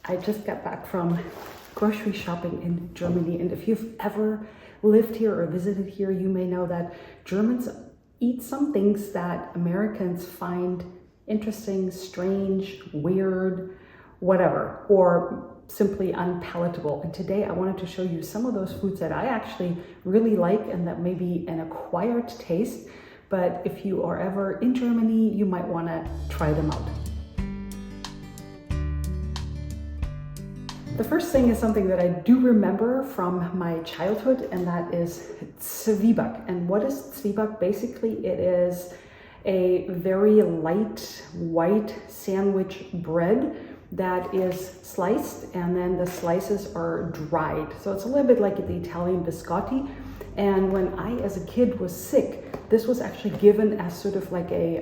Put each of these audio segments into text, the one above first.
I just got back from grocery shopping in Germany, and if you've ever lived here or visited here, you may know that Germans eat some things that Americans find interesting, strange, weird, whatever, or simply unpalatable. And today I wanted to show you some of those foods that I actually really like and that may be an acquired taste, but if you are ever in Germany, you might want to try them out. The first thing is something that I do remember from my childhood, and that is Zwieback. And what is Zwieback? Basically, it is a very light white sandwich bread that is sliced, and then the slices are dried. So it's a little bit like the Italian biscotti. And when I, as a kid, was sick, this was actually given as sort of like a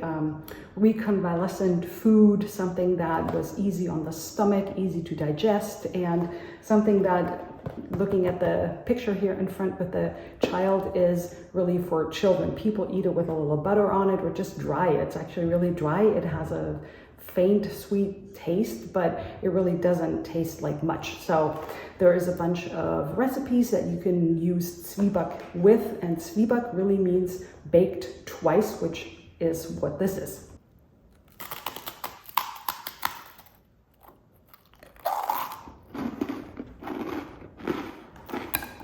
reconvalescent food, something that was easy on the stomach, easy to digest, and something that, looking at the picture here in front with the child, is really for children. People eat it with a little butter on it or just dry it. It's actually really dry. It has a faint sweet taste, but it really doesn't taste like much. So there is a bunch of recipes that you can use Zwieback with, and Zwieback really means baked twice, which is what this is.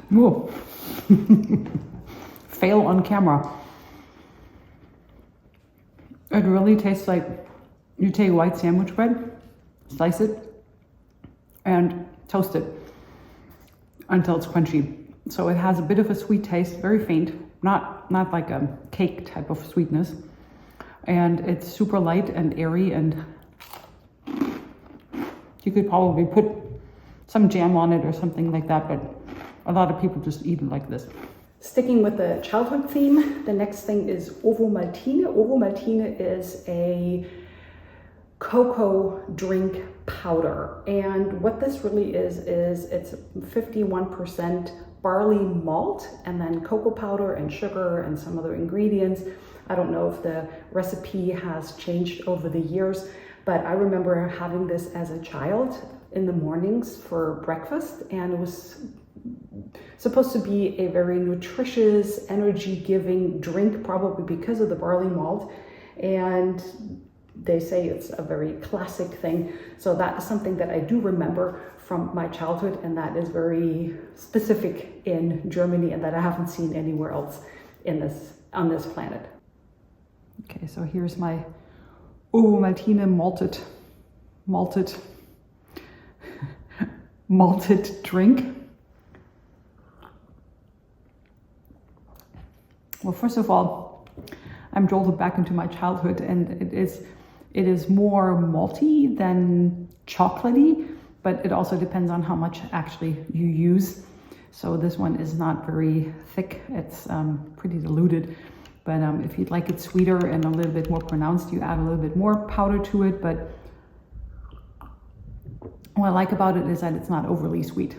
Whoa. Fail on camera. It really tastes like you take white sandwich bread, slice it, and toast it until it's crunchy. So it has a bit of a sweet taste, very faint, not like a cake type of sweetness. And it's super light and airy, and you could probably put some jam on it or something like that, but a lot of people just eat it like this. Sticking with the childhood theme, the next thing is Ovomaltine. Ovomaltine is a cocoa drink powder, and what this really is it's 51% barley malt and then cocoa powder and sugar and some other ingredients. I don't know if the recipe has changed over the years, but I remember having this as a child in the mornings for breakfast, and it was supposed to be a very nutritious, energy-giving drink, probably because of the barley malt, and they say it's a very classic thing. So that is something that I do remember from my childhood, and that is very specific in Germany and that I haven't seen anywhere else on this planet. Okay, so here's my Ovomaltine malted drink. Well, first of all, I'm jolted back into my childhood, and it is more malty than chocolatey, but it also depends on how much actually you use. So this one is not very thick, it's pretty diluted, but if you'd like it sweeter and a little bit more pronounced, you add a little bit more powder to it. But what I like about it is that it's not overly sweet.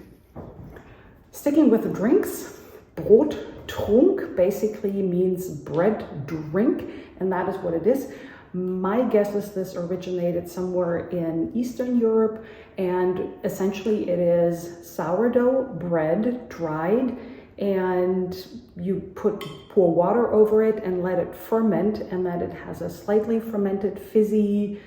Sticking with the drinks, Brottrunk basically means bread drink, and that is what it is. My guess is this originated somewhere in Eastern Europe, and essentially it is sourdough bread, dried, and you pour water over it and let it ferment, and that it has a slightly fermented, fizzy,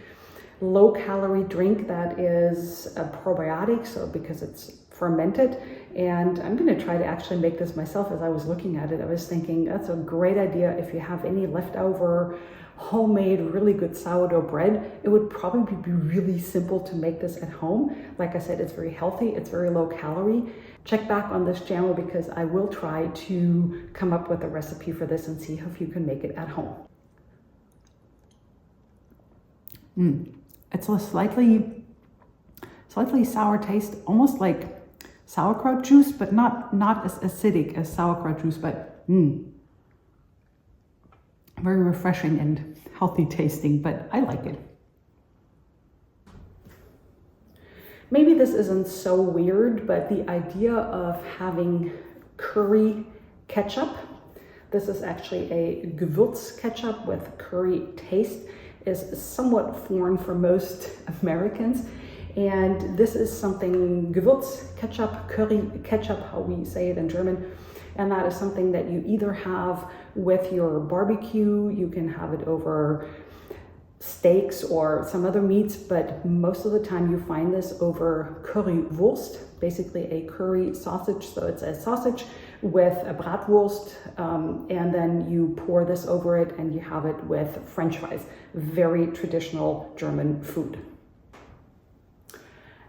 low-calorie drink that is a probiotic, so because it's fermented. And I'm going to try to actually make this myself. As I was looking at it, I was thinking that's a great idea. If you have any leftover homemade really good sourdough bread, it would probably be really simple to make this at home. Like I said, it's very healthy, it's very low calorie. Check back on this channel because I will try to come up with a recipe for this and see if you can make it at home. It's a slightly sour taste, almost like sauerkraut juice, but not as acidic as sauerkraut juice, but very refreshing and healthy tasting, but I like it. Maybe this isn't so weird, but the idea of having curry ketchup, this is actually a Gewürz ketchup with curry taste, is somewhat foreign for most Americans. And this is something Gewürz, ketchup, curry ketchup, how we say it in German. And that is something that you either have with your barbecue, you can have it over steaks or some other meats, but most of the time you find this over currywurst, basically a curry sausage. So it's a sausage with a bratwurst, and then you pour this over it and you have it with French fries. Very traditional German food.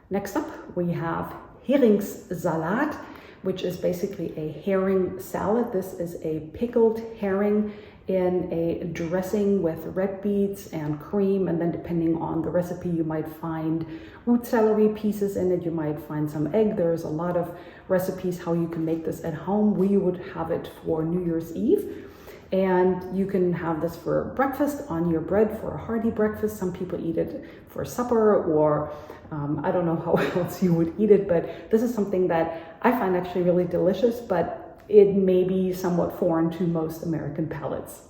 Next up, we have Heringssalat, which is basically a herring salad. This is a pickled herring in a dressing with red beets and cream, and then depending on the recipe you might find root celery pieces in it, you might find some egg. There's a lot of recipes how you can make this at home. We would have it for New Year's Eve, and you can have this for breakfast on your bread for a hearty breakfast. Some people eat it for supper, or I don't know how else you would eat it, but this is something that I find actually really delicious, but it may be somewhat foreign to most American palates.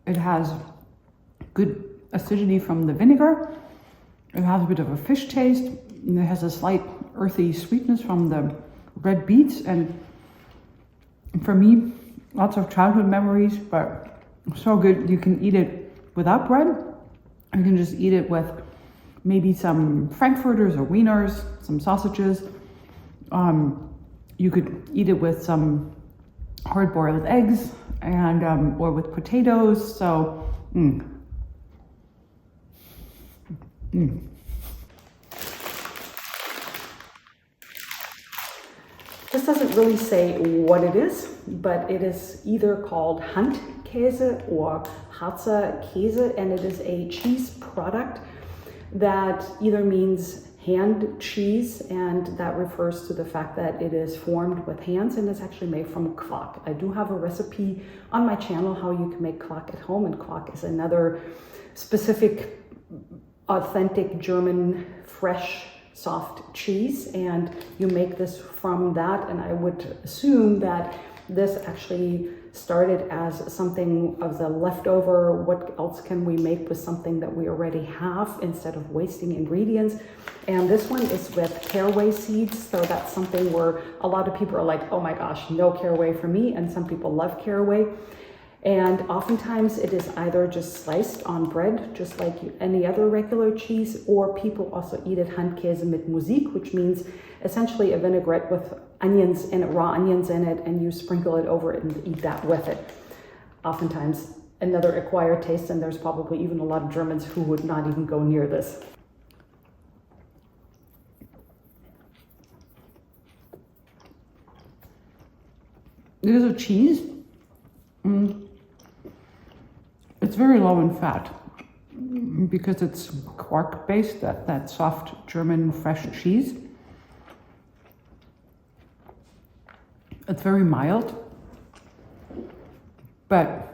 It has good acidity from the vinegar. It has a bit of a fish taste. And it has a slight earthy sweetness from the red beets. And for me, lots of childhood memories, but so good. You can eat it without bread. You can just eat it with maybe some frankfurters or wieners, some sausages. You could eat it with some hard-boiled eggs and or with potatoes. So, This doesn't really say what it is, but it is either called Handkäse or Harzer Käse, and it is a cheese product that either means hand cheese, and that refers to the fact that it is formed with hands and is actually made from quark. I do have a recipe on my channel how you can make quark at home, and quark is another specific, authentic German fresh soft cheese, and you make this from that. And I would assume that this actually started as something of the leftover, what else can we make with something that we already have instead of wasting ingredients. And this one is with caraway seeds, so that's something where a lot of people are like, oh my gosh, no caraway for me, and some people love caraway. And oftentimes it is either just sliced on bread, just like any other regular cheese, or people also eat it Handkäse mit Musik, which means essentially a vinaigrette with onions in it, raw onions in it, and you sprinkle it over it and eat that with it. Oftentimes another acquired taste, and there's probably even a lot of Germans who would not even go near this. It is a cheese. It's very low in fat because it's quark based, that soft German fresh cheese. It's very mild, but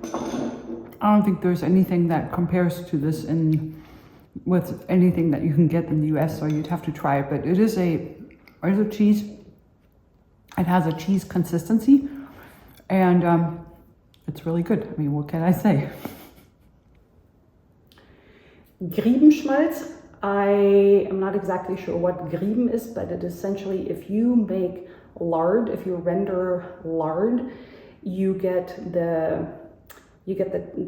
I don't think there's anything that compares to this with anything that you can get in the US, so you'd have to try it. But it is a cheese. It has a cheese consistency, and it's really good. I mean, what can I say? Griebenschmalz. I am not exactly sure what grieben is, but it is essentially if you make lard, if you render lard, you get the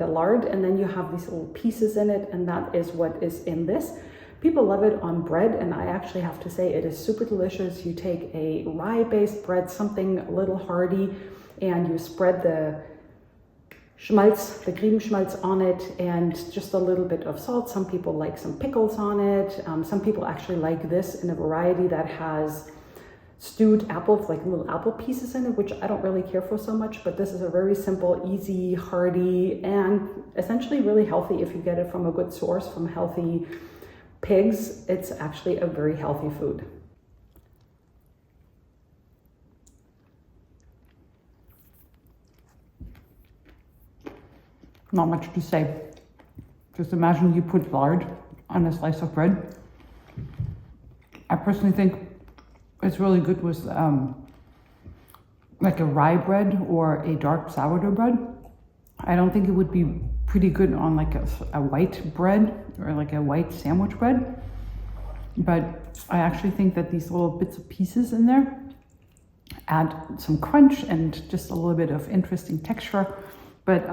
lard, and then you have these little pieces in it, and that is what is in this. People love it on bread, and I actually have to say it is super delicious. You take a rye-based bread, something a little hearty, and you spread the Schmalz, the Griebenschmalz on it, and just a little bit of salt. Some people like some pickles on it. Some people actually like this in a variety that has stewed apples, like little apple pieces in it, which I don't really care for so much, but this is a very simple, easy, hearty, and essentially really healthy if you get it from a good source, from healthy pigs. It's actually a very healthy food. Not much to say. Just imagine you put lard on a slice of bread. I personally think it's really good with like a rye bread or a dark sourdough bread. I don't think it would be pretty good on like a white bread or like a white sandwich bread. But I actually think that these little bits of pieces in there add some crunch and just a little bit of interesting texture. But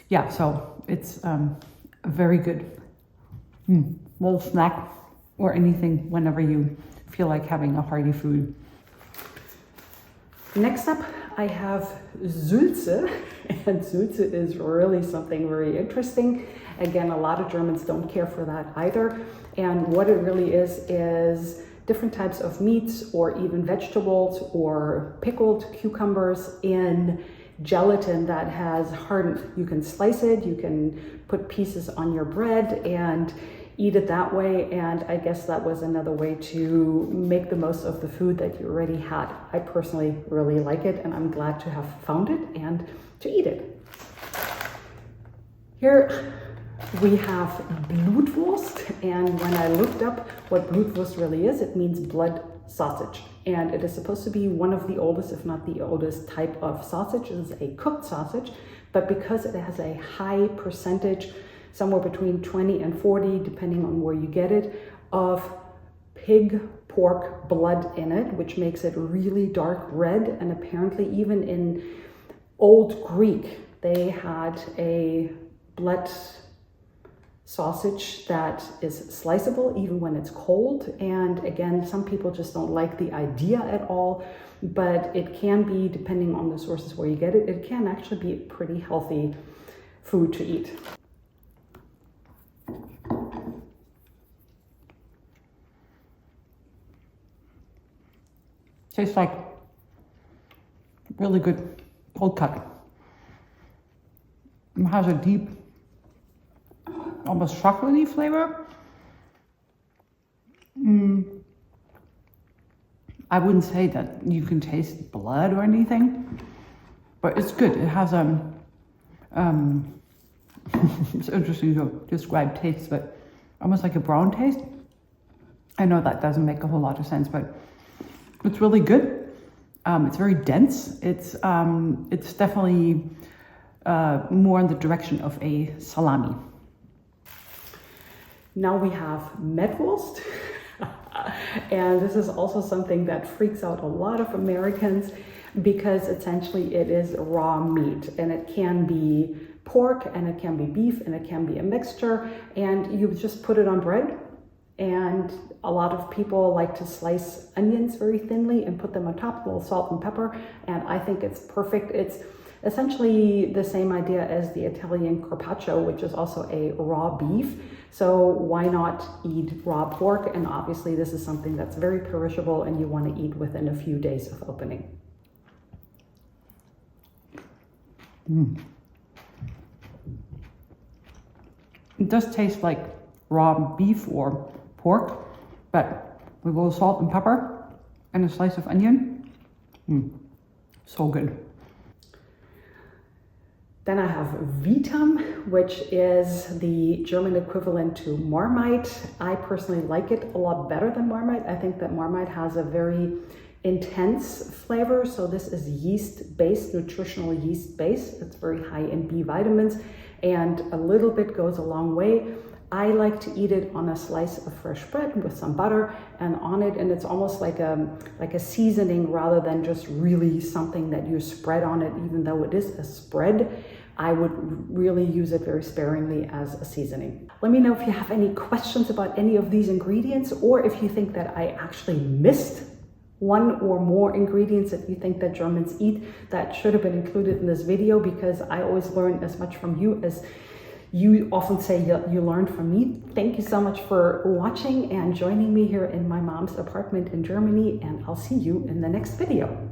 yeah, so it's a very good little snack or anything whenever you feel like having a hearty food. Next up, I have Sülze, and Sülze is really something very interesting. Again, a lot of Germans don't care for that either. And what it really is different types of meats or even vegetables or pickled cucumbers in gelatin that has hardened. You can slice it, you can put pieces on your bread and eat it that way. And I guess that was another way to make the most of the food that you already had. I personally really like it, and I'm glad to have found it and to eat it. Here we have Blutwurst, and when I looked up what Blutwurst really is, it means blood sausage. And it is supposed to be one of the oldest, if not the oldest, type of sausage. It is a cooked sausage, but because it has a high percentage, somewhere between 20 and 40, depending on where you get it, of pig pork blood in it, which makes it really dark red. And apparently even in Old Greek, they had a blood sausage that is sliceable even when it's cold. And again, some people just don't like the idea at all, but it can be, depending on the sources where you get it, it can actually be a pretty healthy food to eat. Tastes like really good cold cut. It has a deep, almost chocolatey flavor. I wouldn't say that you can taste blood or anything, but it's good. It has it's interesting to describe taste, but almost like a brown taste. I know that doesn't make a whole lot of sense, but it's really good. It's very dense. It's definitely more in the direction of a salami. Now we have Mettwurst, and this is also something that freaks out a lot of Americans because essentially it is raw meat, and it can be pork and it can be beef and it can be a mixture, and you just put it on bread. And a lot of people like to slice onions very thinly and put them on top, a little salt and pepper, and I think it's perfect. It's essentially the same idea as the Italian carpaccio, which is also a raw beef. So why not eat raw pork? And obviously this is something that's very perishable and you want to eat within a few days of opening. It does taste like raw beef or pork, but with a little salt and pepper and a slice of onion. So good. Then I have Vitam, which is the German equivalent to Marmite. I personally like it a lot better than Marmite. I think that Marmite has a very intense flavor. So this is yeast-based, nutritional yeast-based. It's very high in B vitamins, and a little bit goes a long way. I like to eat it on a slice of fresh bread with some butter and on it, and it's almost like a seasoning rather than just really something that you spread on it. Even though it is a spread, I would really use it very sparingly as a seasoning. Let me know if you have any questions about any of these ingredients, or if you think that I actually missed one or more ingredients that you think that Germans eat that should have been included in this video, because I always learn as much from you as you often say you learned from me. Thank you so much for watching and joining me here in my mom's apartment in Germany, and I'll see you in the next video.